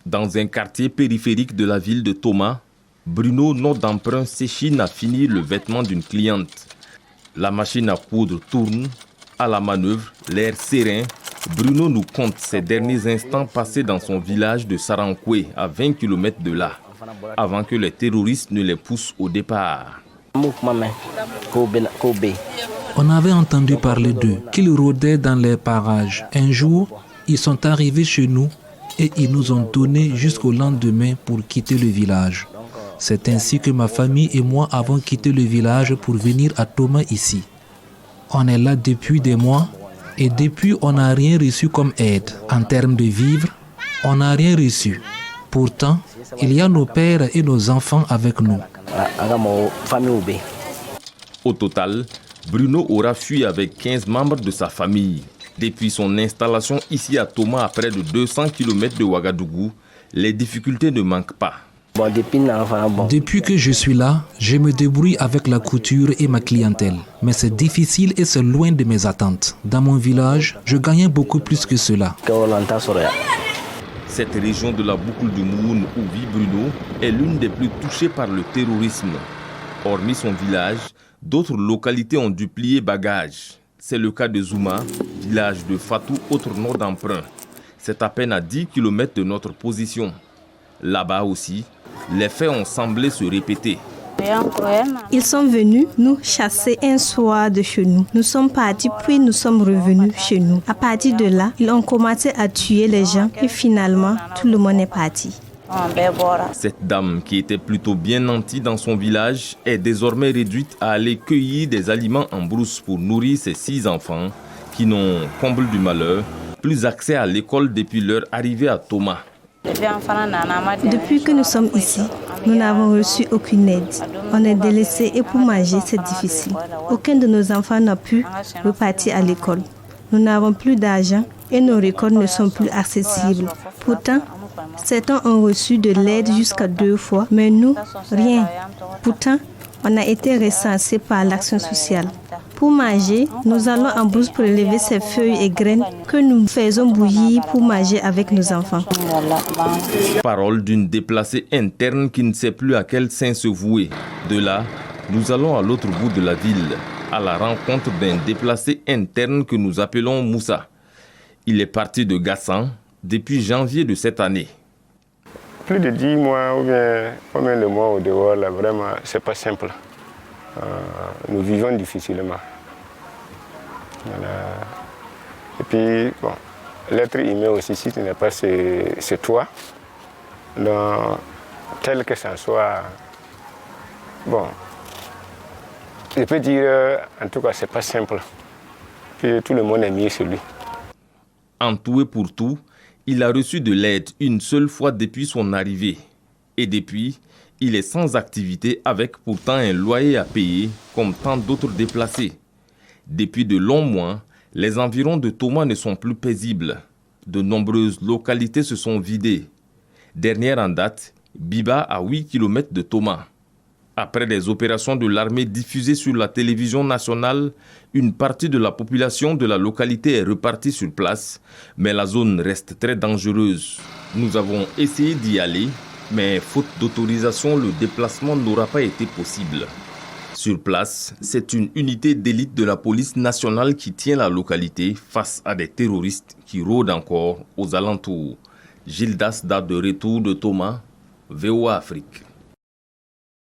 Dans un quartier périphérique de la ville de Toma, Bruno note d'emprunt s'échine à finir le vêtement d'une cliente. La machine à coudre tourne, à la manœuvre, l'air serein. Bruno nous compte ses derniers instants passés dans son village de Sarankwe, à 20 km de là, avant que les terroristes ne les poussent au départ. On avait entendu parler d'eux, qu'ils rôdaient dans les parages. Un jour, ils sont arrivés chez nous et ils nous ont donné jusqu'au lendemain pour quitter le village. C'est ainsi que ma famille et moi avons quitté le village pour venir à Toma ici. On est là depuis des mois et depuis on n'a rien reçu comme aide. En termes de vivres, on n'a rien reçu. Pourtant, il y a nos pères et nos enfants avec nous. Au total, Bruno aura fui avec 15 membres de sa famille. Depuis son installation ici à Toma à près de 200 km de Ouagadougou, les difficultés ne manquent pas. Depuis que je suis là, je me débrouille avec la couture et ma clientèle. Mais c'est difficile et c'est loin de mes attentes. Dans mon village, je gagnais beaucoup plus que cela. Cette région de la boucle du Mouhoun où vit Bruno est l'une des plus touchées par le terrorisme. Hormis son village, d'autres localités ont dû plier bagages. C'est le cas de Zouma, village de Fatou, autre nom d'emprunt. C'est à peine à 10 km de notre position. Là-bas aussi, les faits ont semblé se répéter. Ils sont venus nous chasser un soir de chez nous. Nous sommes partis puis nous sommes revenus chez nous. À partir de là, ils ont commencé à tuer les gens et finalement, tout le monde est parti. Cette dame qui était plutôt bien nantie dans son village est désormais réduite à aller cueillir des aliments en brousse pour nourrir ses 6 enfants qui n'ont, comble du malheur, plus accès à l'école depuis leur arrivée à Toma. Depuis que nous sommes ici, nous n'avons reçu aucune aide. On est délaissés et pour manger, c'est difficile. Aucun de nos enfants n'a pu repartir à l'école. Nous n'avons plus d'argent et nos récoltes ne sont plus accessibles. Pourtant, certains ont reçu de l'aide jusqu'à 2 fois, mais nous, rien. Pourtant, on a été recensés par l'action sociale. Pour manger, nous allons en brousse prélever ces feuilles et graines que nous faisons bouillir pour manger avec nos enfants. Parole d'une déplacée interne qui ne sait plus à quel saint se vouer. De là, nous allons à l'autre bout de la ville, à la rencontre d'un déplacé interne que nous appelons Moussa. Il est parti de Gassan depuis janvier de cette année. Plus de 10 mois ou bien combien de mois au dehors, là, vraiment, c'est pas simple. Nous vivons difficilement. Voilà. Et puis, bon, l'être humain aussi, si ce n'est pas c'est toi, donc, tel que ça soit, bon, je peux dire, en tout cas, c'est pas simple. Puis tout le monde est mis sur lui. Entouré pour tout, il a reçu de l'aide une seule fois depuis son arrivée. Et depuis, il est sans activité avec pourtant un loyer à payer comme tant d'autres déplacés. Depuis de longs mois, les environs de Toma ne sont plus paisibles. De nombreuses localités se sont vidées. Dernière en date, Biba à 8 km de Toma. Après des opérations de l'armée diffusées sur la télévision nationale, une partie de la population de la localité est repartie sur place, mais la zone reste très dangereuse. Nous avons essayé d'y aller, mais faute d'autorisation, le déplacement n'aura pas été possible. Sur place, c'est une unité d'élite de la police nationale qui tient la localité face à des terroristes qui rôdent encore aux alentours. Gildas Da de retour de Toma, VOA Afrique.